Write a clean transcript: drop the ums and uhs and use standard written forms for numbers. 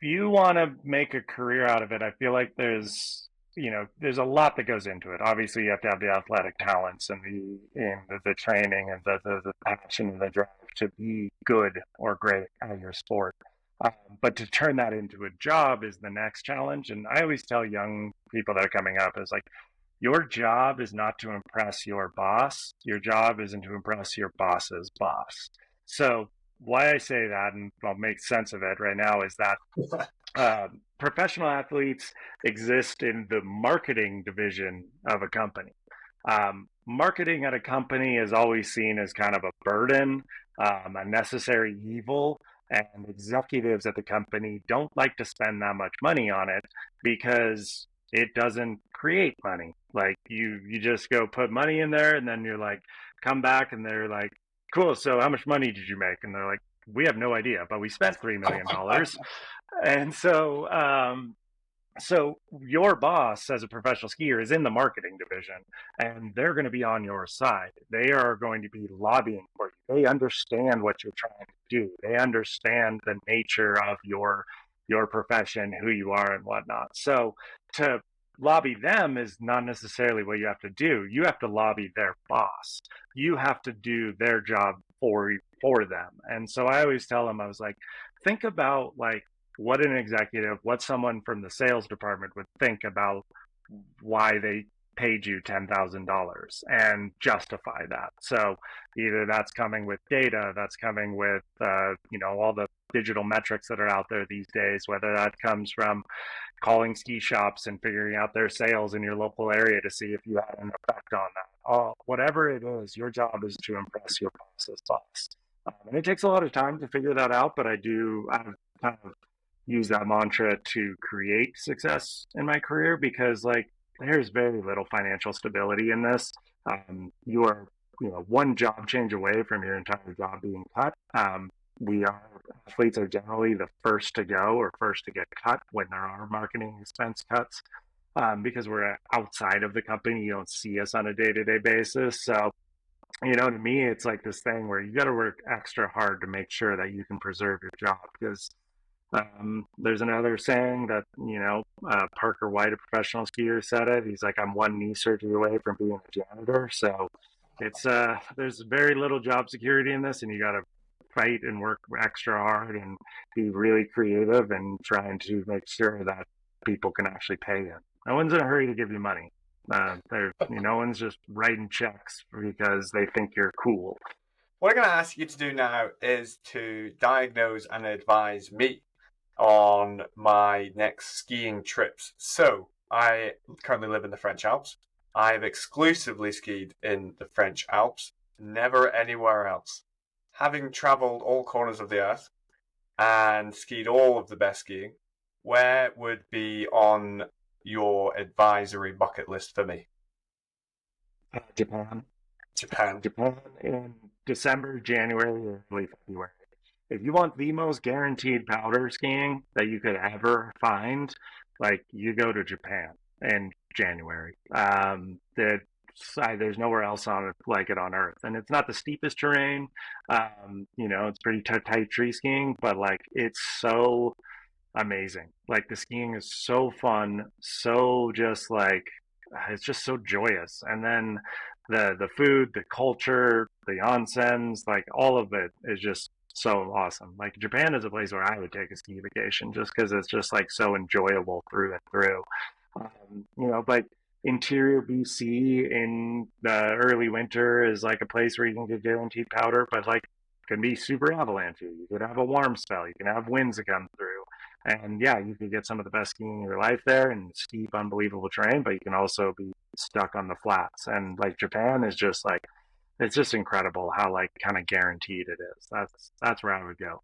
you want to make a career out of it, I feel like there's a lot that goes into it. Obviously, you have to have the athletic talents and the training and the passion and the drive to be good or great at your sport. But to turn that into a job is the next challenge. And I always tell young people that are coming up is like, your job is not to impress your boss. Your job isn't to impress your boss's boss. So why I say that, and I'll make sense of it right now, is that professional athletes exist in the marketing division of a company. Marketing at a company is always seen as kind of a burden, a necessary evil, and executives at the company don't like to spend that much money on it because it doesn't create money. Like you just go put money in there, and then you're like, come back, and they're like, cool. So how much money did you make? And they're like, we have no idea, but we spent $3 million. And so your boss as a professional skier is in the marketing division, and they're going to be on your side. They are going to be lobbying for you. They understand what you're trying to do. They understand the nature of your profession, who you are, and whatnot. So to lobby them is not necessarily what you have to do. You have to lobby their boss. You have to do their job for them. And so I always tell them, I was like, think about like what an executive, what someone from the sales department would think about why they paid you $10,000 and justify that. So either that's coming with data, that's coming with all the digital metrics that are out there these days, whether that comes from calling ski shops and figuring out their sales in your local area to see if you had an effect on that. Whatever it is, your job is to impress your boss's boss. And it takes a lot of time to figure that out, but I've kind of used that mantra to create success in my career because like there's very little financial stability in this. You are, one job change away from your entire job being cut. We are Athletes are generally the first to go or first to get cut when there are marketing expense cuts because we're outside of the company. You don't see us on a day to day basis. So, to me, it's like this thing where you got to work extra hard to make sure that you can preserve your job because there's another saying that, Parker White, a professional skier, said it. He's like, I'm one knee surgery away from being a janitor. So there's very little job security in this, and you got to fight and work extra hard and be really creative and trying to make sure that people can actually pay you. No one's in a hurry to give you money. No one's just writing checks because they think you're cool. What I'm going to ask you to do now is to diagnose and advise me on my next skiing trips. So, I currently live in the French Alps. I've exclusively skied in the French Alps, never anywhere else. Having travelled all corners of the earth and skied all of the best skiing, where would be on your advisory bucket list for me? Japan. Japan. Japan in December, January, or early February. If you want the most guaranteed powder skiing that you could ever find, like you go to Japan in January. There's nowhere else on it like it on Earth, and it's not the steepest terrain. It's pretty tight tree skiing, but like it's so amazing. Like the skiing is so fun, so just like it's just so joyous. And then the food, the culture, the onsens, like all of it is just so awesome. Like Japan is a place where I would take a ski vacation just because it's just like so enjoyable through and through. But interior BC in the early winter is like a place where you can get guaranteed powder, but like can be super avalanchy. You could have a warm spell. You can have winds that come through. And yeah, you could get some of the best skiing in your life there and steep, unbelievable terrain, but you can also be stuck on the flats. And like Japan is just like, it's just incredible how like kind of guaranteed it is. That's where I would go.